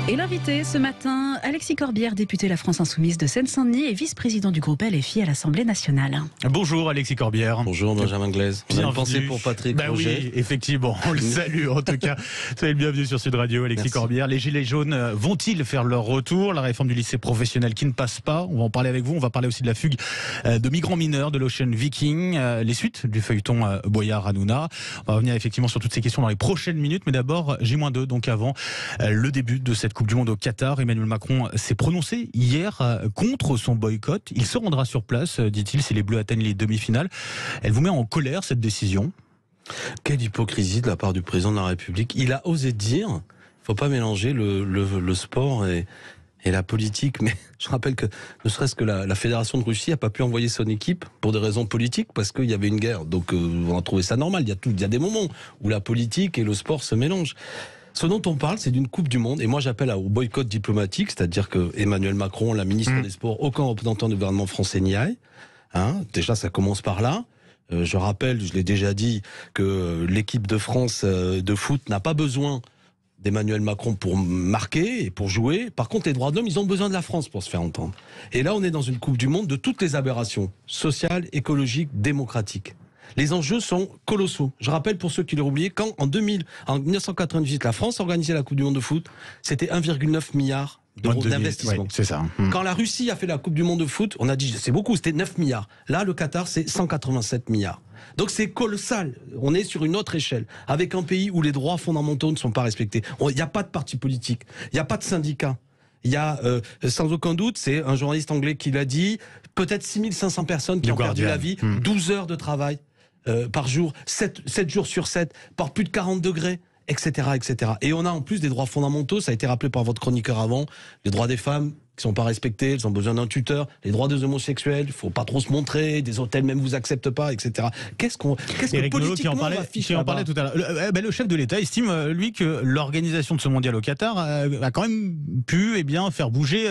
Et l'invité ce matin, Alexis Corbière, député La France Insoumise de Seine-Saint-Denis et vice-président du groupe LFI à l'Assemblée nationale. Bonjour Alexis Corbière. Bonjour Benjamin Glaise. On a une pensée pour Patrick Roger. Oui, effectivement, on le salue en tout cas. Soyez le bienvenu sur Sud Radio, Alexis Merci. Corbière. Les Gilets jaunes vont-ils faire leur retour? La réforme du lycée professionnel qui ne passe pas. On va en parler avec vous. On va parler aussi de la fugue de migrants mineurs de l'Ocean Viking, les suites du feuilleton Boyard Hanouna. On va revenir effectivement sur toutes ces questions dans les prochaines minutes. Mais d'abord, J-2, donc avant le début de cette Coupe du Monde au Qatar. Emmanuel Macron s'est prononcé hier contre son boycott. Il se rendra sur place, dit-il, si les Bleus atteignent les demi-finales. Elle vous met en colère, cette décision? Quelle hypocrisie de la part du président de la République. Il a osé dire, il ne faut pas mélanger le sport et la politique. Mais je rappelle que ne serait-ce que la Fédération de Russie n'a pas pu envoyer son équipe pour des raisons politiques parce qu'il y avait une guerre. Donc on a trouvé ça normal. Il y a des moments où la politique et le sport se mélangent. Ce dont on parle, c'est d'une Coupe du Monde. Et moi, j'appelle au boycott diplomatique, c'est-à-dire que Emmanuel Macron, la ministre des Sports, aucun représentant du gouvernement français n'y aille. Déjà, ça commence par là. Je rappelle, je l'ai déjà dit, que l'équipe de France de foot n'a pas besoin d'Emmanuel Macron pour marquer et pour jouer. Par contre, les droits de l'homme, ils ont besoin de la France pour se faire entendre. Et là, on est dans une Coupe du Monde de toutes les aberrations sociales, écologiques, démocratiques. Les enjeux sont colossaux. Je rappelle pour ceux qui l'auraient oublié, quand en 1998, la France organisait la Coupe du Monde de foot, c'était 1,9 milliard d'euros d'investissement. Ouais, c'est ça. Quand la Russie a fait la Coupe du Monde de foot, on a dit c'est beaucoup, c'était 9 milliards. Là, le Qatar, c'est 187 milliards. Donc c'est colossal. On est sur une autre échelle, avec un pays où les droits fondamentaux ne sont pas respectés. Il n'y a pas de parti politique, il n'y a pas de syndicat. Il y a, sans aucun doute, c'est un journaliste anglais qui l'a dit, peut-être 6500 personnes qui ont perdu la vie, 12 heures de travail par jour, 7 jours sur 7, par plus de 40 degrés, etc., etc. Et on a en plus des droits fondamentaux, ça a été rappelé par votre chroniqueur avant, les droits des femmes qui sont pas respectés, elles ont besoin d'un tuteur, les droits des homosexuels, il faut pas trop se montrer, des hôtels même vous acceptent pas, etc. Qu'est-ce que politiquement on affiche qui en parlait tout à l'heure. Le chef de l'État estime, lui, que l'organisation de ce mondial au Qatar a quand même pu faire bouger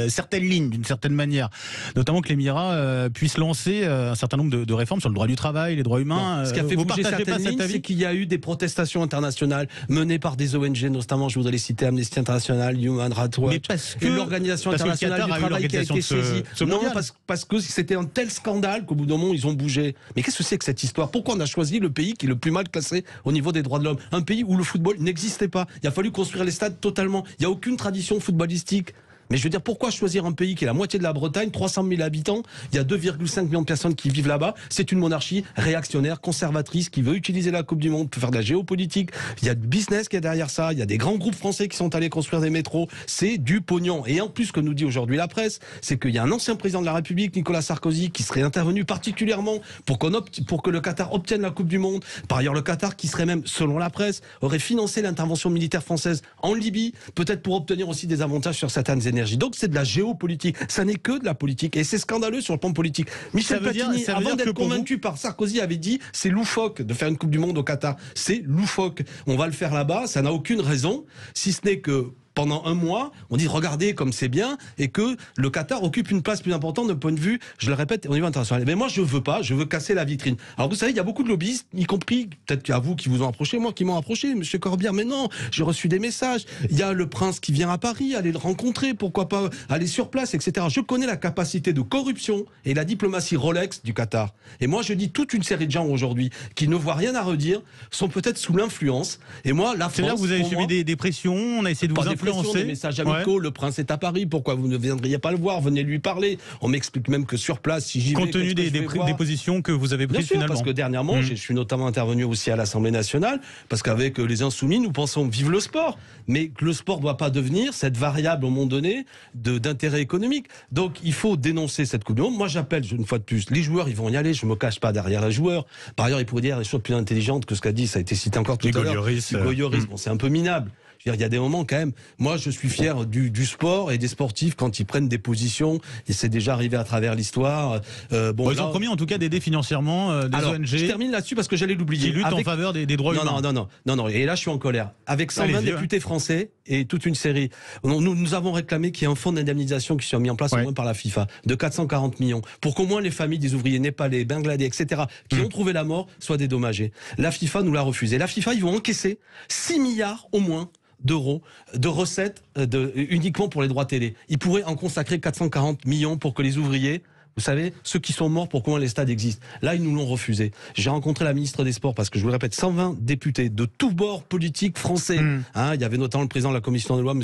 certaines lignes, d'une certaine manière. Notamment que l'Émirat puisse lancer un certain nombre de réformes sur le droit du travail, les droits humains. Ce qui a fait bouger certaines lignes, c'est qu'il y a eu des protestations internationales menées par des ONG, notamment, je voudrais les citer, Amnesty International, Human Rights Watch, et l'Organisation internationale du travail qui a été saisie. Non, parce que c'était un tel scandale qu'au bout d'un moment, ils ont bougé. Mais qu'est-ce que c'est que cette histoire? Pourquoi on a choisi le pays qui est le plus mal classé au niveau des droits de l'homme? Un pays où le football n'existait pas. Il a fallu construire les stades totalement. Il n'y a aucune tradition footballistique. Mais je veux dire, pourquoi choisir un pays qui est la moitié de la Bretagne, 300 000 habitants, il y a 2,5 millions de personnes qui vivent là-bas, c'est une monarchie réactionnaire, conservatrice, qui veut utiliser la Coupe du Monde pour faire de la géopolitique, il y a du business qui est derrière ça, il y a des grands groupes français qui sont allés construire des métros, c'est du pognon. Et en plus, ce que nous dit aujourd'hui la presse, c'est qu'il y a un ancien président de la République, Nicolas Sarkozy, qui serait intervenu particulièrement pour que le Qatar obtienne la Coupe du Monde. Par ailleurs, le Qatar, qui serait même, selon la presse, aurait financé l'intervention militaire française en Libye, peut-être pour obtenir aussi des avantages sur certaines énergies. Donc c'est de la géopolitique, ça n'est que de la politique et c'est scandaleux sur le plan politique. Michel Platini, avant d'être convaincu par Sarkozy, avait dit c'est loufoque de faire une Coupe du Monde au Qatar, c'est loufoque. On va le faire là-bas, ça n'a aucune raison, si ce n'est que pendant un mois, on dit regardez comme c'est bien et que le Qatar occupe une place plus importante d'un point de vue, je le répète, au niveau international. Mais moi je veux pas, je veux casser la vitrine. Alors vous savez, il y a beaucoup de lobbyistes, y compris peut-être à vous qui vous ont approché, moi qui m'ont approché, monsieur Corbière, mais non, j'ai reçu des messages. Il y a le prince qui vient à Paris, aller le rencontrer, pourquoi pas aller sur place, etc. Je connais la capacité de corruption et la diplomatie Rolex du Qatar. Et moi je dis toute une série de gens aujourd'hui qui ne voient rien à redire, sont peut-être sous l'influence. Et moi, la France, c'est-à-dire que vous avez subi des pressions, on a essayé de vous influencer. Des messages amicaux, le prince est à Paris, pourquoi vous ne viendriez pas le voir, venez lui parler. On m'explique même que sur place, si j'y vais, compte tenu des positions que vous avez prises finalement. Parce que dernièrement, je suis notamment intervenu aussi à l'Assemblée nationale, parce qu'avec les Insoumis, nous pensons vive le sport, mais que le sport ne doit pas devenir cette variable au moment donné d'intérêt économique. Donc il faut dénoncer cette Coupe du Monde. Moi j'appelle, une fois de plus, les joueurs, ils vont y aller, je ne me cache pas derrière les joueurs. Par ailleurs, ils pourraient dire des choses plus intelligentes que ce qu'a dit, ça a été cité encore tout à l'heure. Bon, c'est un peu minable. Il y a des moments quand même, moi je suis fier du sport et des sportifs quand ils prennent des positions, et c'est déjà arrivé à travers l'histoire. Ils ont promis en tout cas d'aider financièrement des ONG. Je termine là-dessus parce que j'allais l'oublier. Qui luttent en faveur des droits humains. Non, et là je suis en colère. Avec 120 députés français et toute une série, nous avons réclamé qu'il y ait un fonds d'indemnisation qui soit mis en place au moins par la FIFA, de 440 millions, pour qu'au moins les familles des ouvriers népalais, bangladais, etc., qui ont trouvé la mort, soient dédommagées. La FIFA nous l'a refusé. La FIFA, ils vont encaisser 6 milliards au moins d'euros de recettes uniquement pour les droits télé. Il pourrait en consacrer 440 millions pour que les ouvriers, vous savez, ceux qui sont morts pour comment les stades existent. Là, ils nous l'ont refusé. J'ai rencontré la ministre des Sports parce que, je vous le répète, 120 députés de tous bords politiques français. Il y avait notamment le président de la commission des lois, M.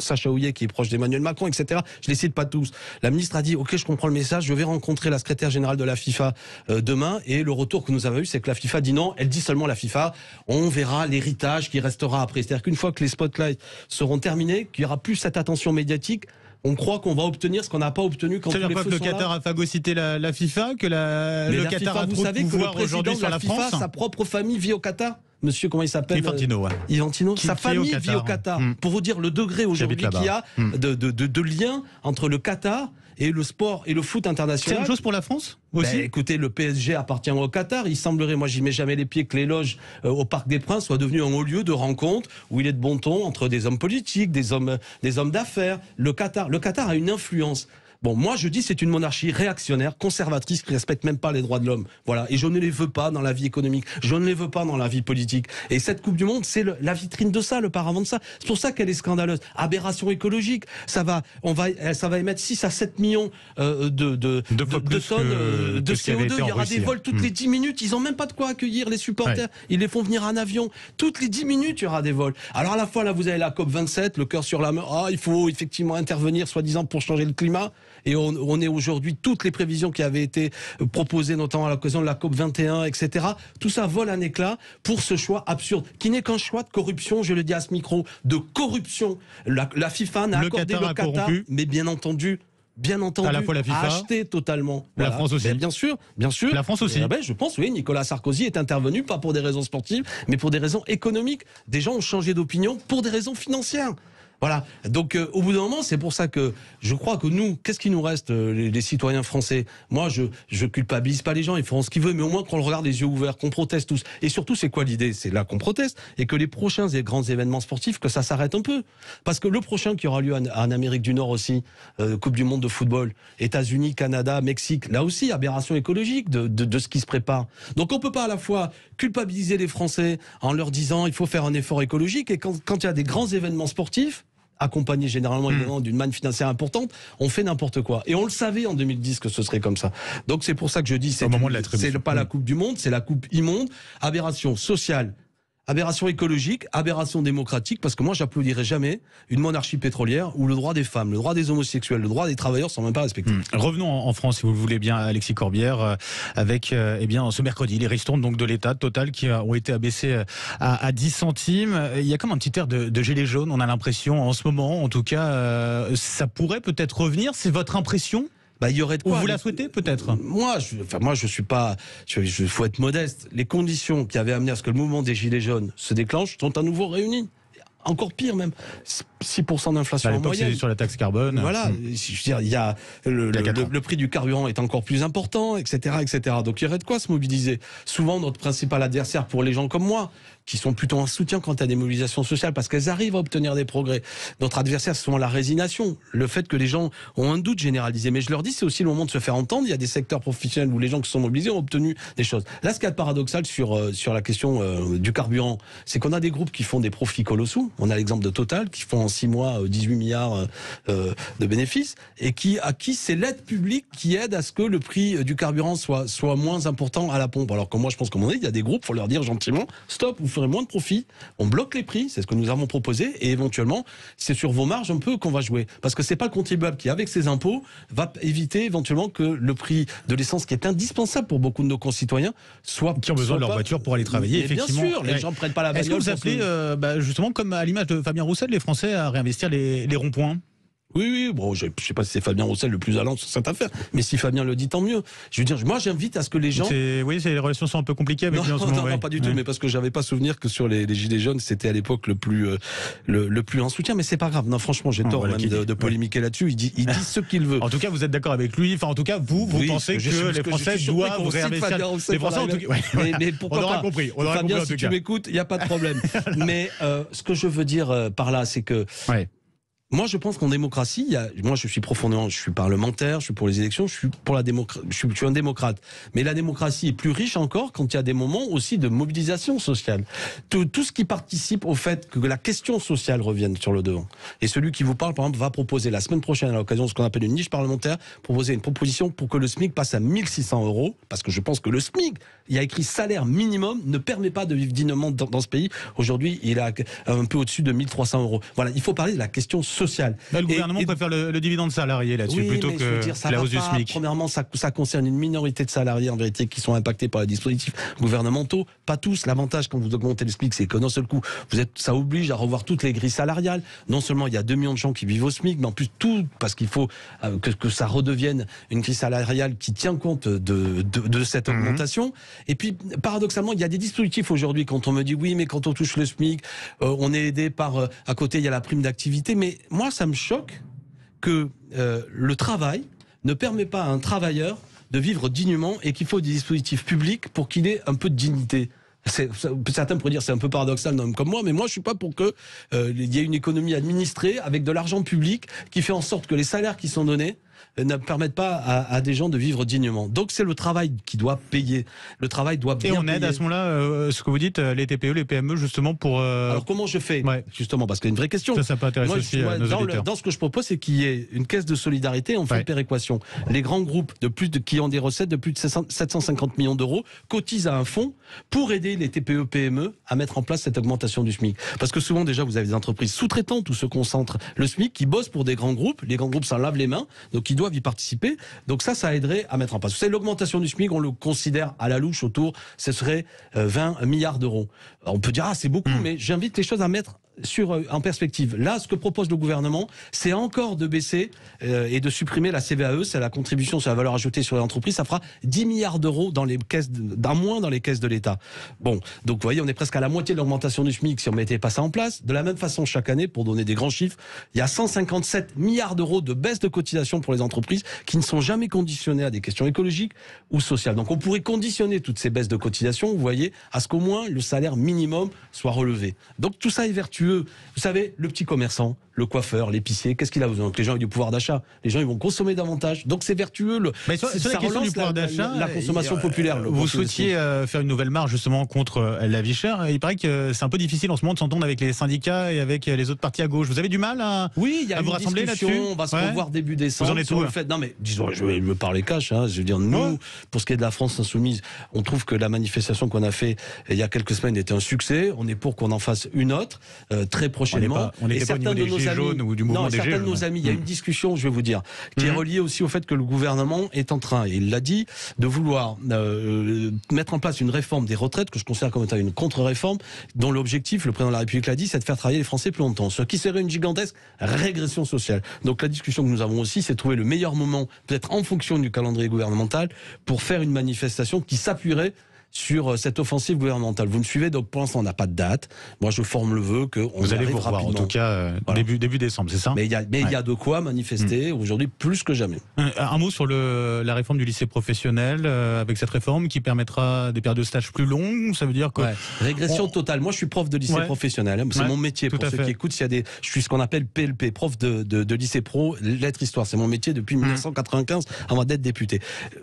Sacha Houillet, qui est proche d'Emmanuel Macron, etc. Je les cite pas tous. La ministre a dit, OK, je comprends le message, je vais rencontrer la secrétaire générale de la FIFA demain. Et le retour que nous avons eu, c'est que la FIFA dit non. Elle dit seulement la FIFA, on verra l'héritage qui restera après. C'est-à-dire qu'une fois que les spotlights seront terminés, qu'il y aura plus cette attention médiatique, on croit qu'on va obtenir ce qu'on n'a pas obtenu quand c'est-à-dire tous les que le Qatar a phagocyté la FIFA, que le Qatar a trop de pouvoir aujourd'hui sur la France. Sa propre famille vit au Qatar. Monsieur, comment il s'appelle? Infantino, ouais. Infantino. Sa famille vit au Qatar. Pour vous dire le degré aujourd'hui qu'il y a de lien entre le Qatar et le sport et le foot international. C'est une chose pour la France aussi. Écoutez, le PSG appartient au Qatar. Il semblerait, moi j'y mets jamais les pieds, que les loges au Parc des Princes soient devenues un haut lieu de rencontre où il est de bon ton entre des hommes politiques, des hommes d'affaires. Le Qatar a une influence. Bon, moi je dis c'est une monarchie réactionnaire, conservatrice, qui respecte même pas les droits de l'homme. Voilà. Et je ne les veux pas dans la vie économique. Je ne les veux pas dans la vie politique. Et cette Coupe du Monde, c'est la vitrine de ça, le paravent de ça. C'est pour ça qu'elle est scandaleuse. Aberration écologique. Ça va émettre 6 à 7 millions de tonnes de CO2. Il y aura des vols toutes les 10 minutes. Ils ont même pas de quoi accueillir les supporters. Ils les font venir en avion. Toutes les 10 minutes, il y aura des vols. Alors à la fois, là, vous avez la COP27, le cœur sur la main. Il faut effectivement intervenir, soi-disant, pour changer le climat. Et on est aujourd'hui, toutes les prévisions qui avaient été proposées, notamment à l'occasion de la COP21, etc., tout ça vole un éclat pour ce choix absurde, qui n'est qu'un choix de corruption, je le dis à ce micro, de corruption. La FIFA n'a accordé le Qatar, mais bien entendu, à la fois la FIFA, a acheté totalement. La France aussi. Mais bien sûr. La France aussi. Je pense, oui, Nicolas Sarkozy est intervenu, pas pour des raisons sportives, mais pour des raisons économiques. Des gens ont changé d'opinion pour des raisons financières. Voilà. Donc, au bout d'un moment, c'est pour ça que je crois que nous, qu'est-ce qui nous reste, les citoyens français? Moi, je culpabilise pas les gens, ils feront ce qu'ils veulent, mais au moins qu'on le regarde les yeux ouverts, qu'on proteste tous. Et surtout, c'est quoi l'idée? C'est là qu'on proteste, et que les prochains et grands événements sportifs, que ça s'arrête un peu. Parce que le prochain qui aura lieu en Amérique du Nord aussi, Coupe du Monde de football, États-Unis, Canada, Mexique, là aussi, aberration écologique de ce qui se prépare. Donc, on peut pas à la fois culpabiliser les Français en leur disant il faut faire un effort écologique, et quand il y a des grands événements sportifs, accompagné généralement évidemment d'une manne financière importante, on fait n'importe quoi. Et on le savait en 2010 que ce serait comme ça. Donc c'est pour ça que je dis, c'est pas la Coupe du Monde, c'est la Coupe immonde, aberration sociale, aberration écologique, aberration démocratique, parce que moi j'applaudirai jamais une monarchie pétrolière où le droit des femmes, le droit des homosexuels, le droit des travailleurs sont même pas respectés. Revenons en France, si vous le voulez bien, Alexis Corbière, avec ce mercredi les ristournes donc de l'État Total qui ont été abaissés à 10 centimes. Il y a comme un petit air de gilet jaune, on a l'impression en ce moment, en tout cas, ça pourrait peut-être revenir. C'est votre impression? Il y aurait de quoi. Ou vous la souhaitez peut-être? Moi, je suis pas. Il faut être modeste. Les conditions qui avaient amené à ce que le mouvement des Gilets jaunes se déclenche sont à nouveau réunies. Encore pire même, 6% d'inflation en moyenne. C'est sur la taxe carbone. Voilà, je veux dire, il y a le prix du carburant est encore plus important, etc., etc. Donc il y aurait de quoi se mobiliser. Souvent, notre principal adversaire pour les gens comme moi, qui sont plutôt en soutien quant à des mobilisations sociales, parce qu'elles arrivent à obtenir des progrès. Notre adversaire, c'est souvent la résignation, le fait que les gens ont un doute généralisé. Mais je leur dis, c'est aussi le moment de se faire entendre. Il y a des secteurs professionnels où les gens qui sont mobilisés ont obtenu des choses. Là, ce qui est paradoxal sur la question du carburant, c'est qu'on a des groupes qui font des profits colossaux. On a l'exemple de Total, qui font en 6 mois 18 milliards de bénéfices, et à qui c'est l'aide publique qui aide à ce que le prix du carburant soit moins important à la pompe. Alors que moi, je pense qu'à un moment donné, il y a des groupes, il faut leur dire gentiment, stop, vous ferez moins de profit, on bloque les prix, c'est ce que nous avons proposé, et éventuellement, c'est sur vos marges un peu qu'on va jouer. Parce que c'est pas le contribuable qui, avec ses impôts, va éviter éventuellement que le prix de l'essence, qui est indispensable pour beaucoup de nos concitoyens, qui ont besoin de leur voiture pour aller travailler, effectivement. Bien sûr, les gens ne prennent pas la bagnole. Est-ce que vous appelez, justement, comme à l'image de Fabien Roussel, les Français à réinvestir les ronds-points? Oui, bon, je sais pas si c'est Fabien Roussel le plus allant sur cette affaire, mais si Fabien le dit, tant mieux. Je veux dire, moi j'invite à ce que les gens... Les relations sont un peu compliquées avec lui en ce moment. Non, pas du tout, mais parce que j'avais pas souvenir que sur les Gilets jaunes, c'était à l'époque le plus en soutien, mais c'est pas grave. Non, franchement, j'ai tort même de polémiquer là-dessus. Il dit ce qu'il veut. En tout cas, vous êtes d'accord avec lui. Enfin, en tout cas, vous pensez que les Français doivent réinvestir les Français. Mais pourquoi pas? On aura compris. Fabien, si tu m'écoutes, il y a pas de problème. Mais ce que je veux dire par là, c'est que Moi, je pense qu'en démocratie, moi, je suis parlementaire, je suis pour les élections, je suis pour la démocratie, je suis un démocrate. Mais la démocratie est plus riche encore quand il y a des moments aussi de mobilisation sociale. Tout ce qui participe au fait que la question sociale revienne sur le devant. Et celui qui vous parle, par exemple, va proposer la semaine prochaine, à l'occasion de ce qu'on appelle une niche parlementaire, proposer une proposition pour que le SMIC passe à 1 600 €, parce que je pense que le SMIC, il y a écrit salaire minimum, ne permet pas de vivre dignement dans ce pays. Aujourd'hui, il est un peu au-dessus de 1 300 €. Voilà, il faut parler de la question sociale. Là, le gouvernement préfère le dividende salarié là-dessus, plutôt que la hausse du SMIC. Premièrement, ça concerne une minorité de salariés en vérité qui sont impactés par les dispositifs gouvernementaux. Pas tous. L'avantage quand vous augmentez le SMIC, c'est que d'un seul coup, ça oblige à revoir toutes les grilles salariales. Non seulement il y a 2 millions de gens qui vivent au SMIC, mais en plus tout, parce qu'il faut que ça redevienne une grille salariale qui tient compte de cette augmentation. Et puis, paradoxalement, il y a des dispositifs aujourd'hui quand on me dit oui, mais quand on touche le SMIC, on est aidé par, à côté, il y a la prime d'activité. Mais moi, ça me choque que le travail ne permet pas à un travailleur de vivre dignement et qu'il faut des dispositifs publics pour qu'il ait un peu de dignité. Certains pourraient dire c'est un peu paradoxal, un homme comme moi, mais moi je suis pas pour que il y ait une économie administrée avec de l'argent public qui fait en sorte que les salaires qui sont donnés ne permettent pas à des gens de vivre dignement. Donc c'est le travail qui doit payer. Le travail doit bien payer. Et on aide à ce moment-là, ce que vous dites, les TPE, les PME, justement pour... Alors comment je fais justement, parce qu'il y a une vraie question. Ça peut intéresser aussi nos auditeurs. Dans ce que je propose, c'est qu'il y ait une caisse de solidarité en fait de péréquation. Les grands groupes qui ont des recettes de plus de 750 millions d'euros cotisent à un fonds pour aider les TPE, PME à mettre en place cette augmentation du SMIC. Parce que souvent déjà, vous avez des entreprises sous-traitantes où se concentre le SMIC qui bossent pour des grands groupes. Les grands groupes s'en lavent les mains, donc ils doivent y participer. Donc ça aiderait à mettre en place. Vous savez, l'augmentation du SMIC, on le considère à la louche autour, ce serait 20 milliards d'euros. On peut dire, c'est beaucoup, mais j'invite les choses à mettre en perspective. Là, ce que propose le gouvernement, c'est encore de baisser et de supprimer la CVAE, c'est la contribution sur la valeur ajoutée sur les entreprises. Ça fera 10 milliards d'euros dans les caisses, d'un moins dans les caisses de l'État. Bon, donc vous voyez, on est presque à la moitié de l'augmentation du SMIC si on mettait pas ça en place. De la même façon, chaque année, pour donner des grands chiffres, il y a 157 milliards d'euros de baisse de cotisation pour les entreprises qui ne sont jamais conditionnées à des questions écologiques ou sociales. Donc on pourrait conditionner toutes ces baisses de cotisation, vous voyez, à ce qu'au moins le salaire minimum soit relevé. Donc tout ça est vertueux. Vous savez, le petit commerçant, le coiffeur, l'épicier, qu'est-ce qu'il a besoin? Que les gens aient du pouvoir d'achat. Les gens, ils vont consommer davantage. Donc c'est vertueux. Mais sur la question du pouvoir d'achat, la consommation populaire. Vous souhaitiez faire une nouvelle marge justement contre la vie chère. Il paraît que c'est un peu difficile en ce moment de s'entendre avec les syndicats et avec les autres partis à gauche. Vous avez du mal à vous rassembler là-dessus? On va se revoir début décembre. Vous en êtes où? Non mais disons, je vais me parler cash. Je veux dire, nous, pour ce qui est de la France insoumise, on trouve que la manifestation qu'on a fait il y a quelques semaines était un succès. On est pour qu'on en fasse une autre très prochainement. On n'était pas au niveau des Gilets jaunes ou du mouvement des Gilets jaunes. Certains de nos amis, il y a une discussion, je vais vous dire, qui est reliée aussi au fait que le gouvernement est en train, et il l'a dit, de vouloir mettre en place une réforme des retraites que je considère comme étant une contre-réforme, dont l'objectif, le président de la République l'a dit, c'est de faire travailler les Français plus longtemps, ce qui serait une gigantesque régression sociale. Donc la discussion que nous avons aussi, c'est de trouver le meilleur moment, peut-être en fonction du calendrier gouvernemental, pour faire une manifestation qui s'appuierait sur cette offensive gouvernementale. Vous me suivez, donc pour l'instant on n'a pas de date. Moi je forme le vœu qu'on vous allez vous revoir, en tout cas début décembre, c'est ça? Mais il y a de quoi manifester aujourd'hui plus que jamais. Un mot sur la réforme du lycée professionnel, avec cette réforme qui permettra des périodes de stage plus longues, ça veut dire que... Régression totale. Moi je suis prof de lycée professionnel, c'est mon métier. Pour ceux qui écoutent, je suis ce qu'on appelle PLP, prof de lycée pro, lettres histoire. C'est mon métier depuis 1995 avant d'être député.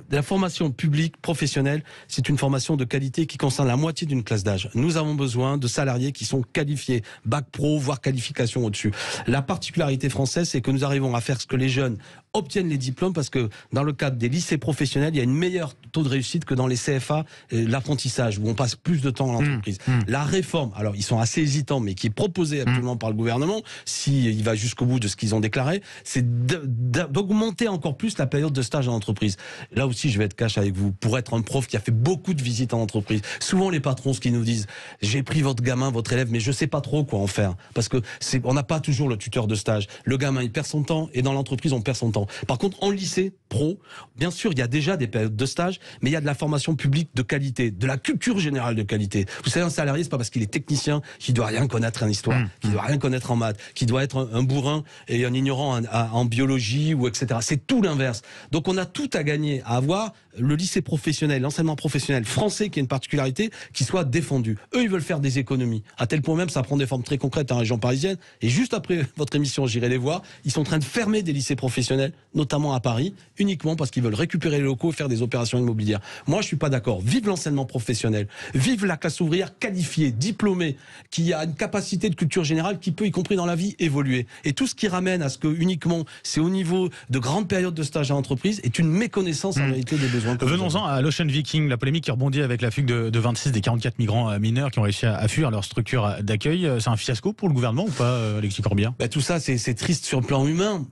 La formation publique professionnelle, c'est une formation de qualité qui concerne la moitié d'une classe d'âge. Nous avons besoin de salariés qui sont qualifiés, bac pro, voire qualification au-dessus. La particularité française, c'est que nous arrivons à faire ce que les jeunes obtiennent les diplômes, parce que dans le cadre des lycées professionnels, il y a une meilleure taux de réussite que dans les CFA, l'apprentissage, où on passe plus de temps à l'entreprise. La réforme, alors ils sont assez hésitants, mais qui est proposée actuellement par le gouvernement, s'il va jusqu'au bout de ce qu'ils ont déclaré, c'est d'augmenter encore plus la période de stage en entreprise. Là aussi, je vais être cash avec vous. Pour être un prof qui a fait beaucoup de visites en entreprise, souvent les patrons, ce qu'ils nous disent, j'ai pris votre gamin, votre élève, mais je sais pas trop quoi en faire, parce que on n'a pas toujours le tuteur de stage. Le gamin, il perd son temps, et dans l'entreprise, on perd son temps. Par contre, en lycée pro, bien sûr, il y a déjà des périodes de stage, mais il y a de la formation publique de qualité, de la culture générale de qualité. Vous savez, un salarié, c'est pas parce qu'il est technicien qu'il doit rien connaître en histoire, qu'il doit rien connaître en maths, qu'il doit être un bourrin et un ignorant en biologie ou etc. C'est tout l'inverse. Donc on a tout à gagner à avoir le lycée professionnel, l'enseignement professionnel français, qui a une particularité, qui soit défendu. Eux, ils veulent faire des économies. À tel point même, ça prend des formes très concrètes en région parisienne. Et juste après votre émission, j'irai les voir. Ils sont en train de fermer des lycées professionnels, notamment à Paris, uniquement parce qu'ils veulent récupérer les locaux et faire des opérations immobilières. Moi, je suis pas d'accord. Vive l'enseignement professionnel. Vive la classe ouvrière qualifiée, diplômée, qui a une capacité de culture générale qui peut, y compris dans la vie, évoluer. Et tout ce qui ramène à ce que uniquement c'est au niveau de grandes périodes de stage à l'entreprise est une méconnaissance en réalité des besoins. Venons-en à l'Ocean Viking, la polémique qui rebondit avec la fugue de 26 des 44 migrants mineurs qui ont réussi à fuir leur structure d'accueil. C'est un fiasco pour le gouvernement ou pas, Alexis Corbière? Tout ça, c'est triste sur le plan humain.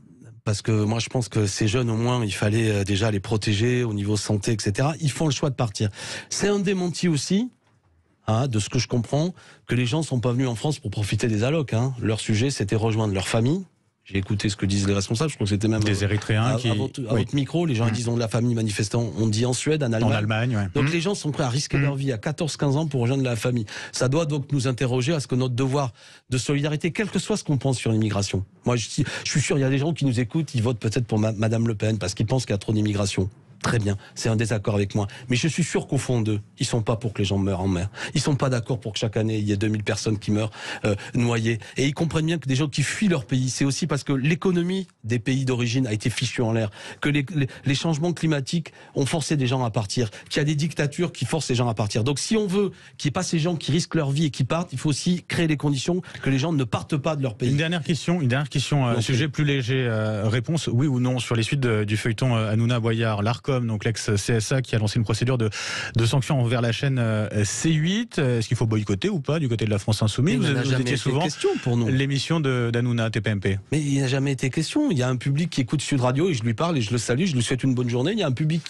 Parce que moi, je pense que ces jeunes, au moins, il fallait déjà les protéger au niveau santé, etc. Ils font le choix de partir. C'est un démenti aussi, de ce que je comprends, que les gens ne sont pas venus en France pour profiter des allocs. Leur sujet, c'était rejoindre leur famille. J'ai écouté ce que disent les responsables, je crois que c'était même des Érythréens à votre micro, les gens disent de la famille manifestant, on dit en Suède, en Allemagne. Ouais. Donc les gens sont prêts à risquer leur vie à 14-15 ans pour rejoindre la famille. Ça doit donc nous interroger à ce que notre devoir de solidarité, quel que soit ce qu'on pense sur l'immigration. Moi, je suis sûr, il y a des gens qui nous écoutent, ils votent peut-être pour Madame Le Pen parce qu'ils pensent qu'il y a trop d'immigration. Très bien, c'est un désaccord avec moi. Mais je suis sûr qu'au fond d'eux, ils sont pas pour que les gens meurent en mer. Ils sont pas d'accord pour que chaque année, il y ait 2000 personnes qui meurent noyées. Et ils comprennent bien que des gens qui fuient leur pays, c'est aussi parce que l'économie des pays d'origine a été fichue en l'air, que les changements climatiques ont forcé des gens à partir, qu'il y a des dictatures qui forcent les gens à partir. Donc si on veut qu'il n'y ait pas ces gens qui risquent leur vie et qui partent, il faut aussi créer les conditions que les gens ne partent pas de leur pays. Une dernière question, sujet plus léger. Réponse, oui ou non, sur les suites du feuilleton Hanouna Boyard, l'ARCOM, donc l'ex-CSA qui a lancé une procédure de sanction envers la chaîne C8. Est-ce qu'il faut boycotter ou pas du côté de la France Insoumise? Vous étiez souvent l'émission d'Hanouna TPMP. Mais il n'a jamais été question. Il y a un public qui écoute Sud Radio et je lui parle et je le salue, je lui souhaite une bonne journée. Il y a un public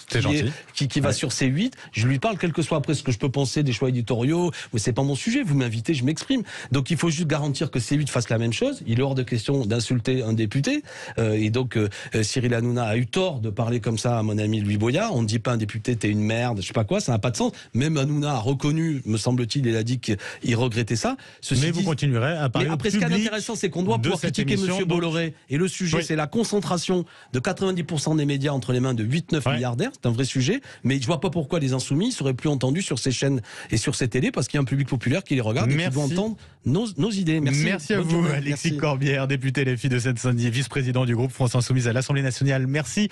qui va sur C8, je lui parle, quel que soit après ce que je peux penser des choix éditoriaux, mais c'est pas mon sujet, vous m'invitez, je m'exprime. Donc il faut juste garantir que C8 fasse la même chose. Il est hors de question d'insulter un député. Et donc Cyril Hanouna a eu tort de parler comme ça à mon ami Louis Boyard. On ne dit pas à un député t'es une merde, je sais pas quoi, ça n'a pas de sens. Même Hanouna a reconnu, me semble-t-il, il a dit qu'il regrettait ça. Mais vous continuerez à parler. Mais après, ce qui est intéressant, c'est qu'on doit pouvoir critiquer M. Bolloré. Et le sujet, c'est la concentration de 90% des médias entre les mains de 8-9 milliardaires. C'est un vrai sujet. Mais je vois pas pourquoi les Insoumis seraient plus entendus sur ces chaînes et sur ces télés, parce qu'il y a un public populaire qui les regarde et qui doit entendre nos idées. Merci à vous, Alexis Corbière, député LFI de Seine-Saint-Denis, vice-président du groupe France Insoumise à l'Assemblée nationale. Merci.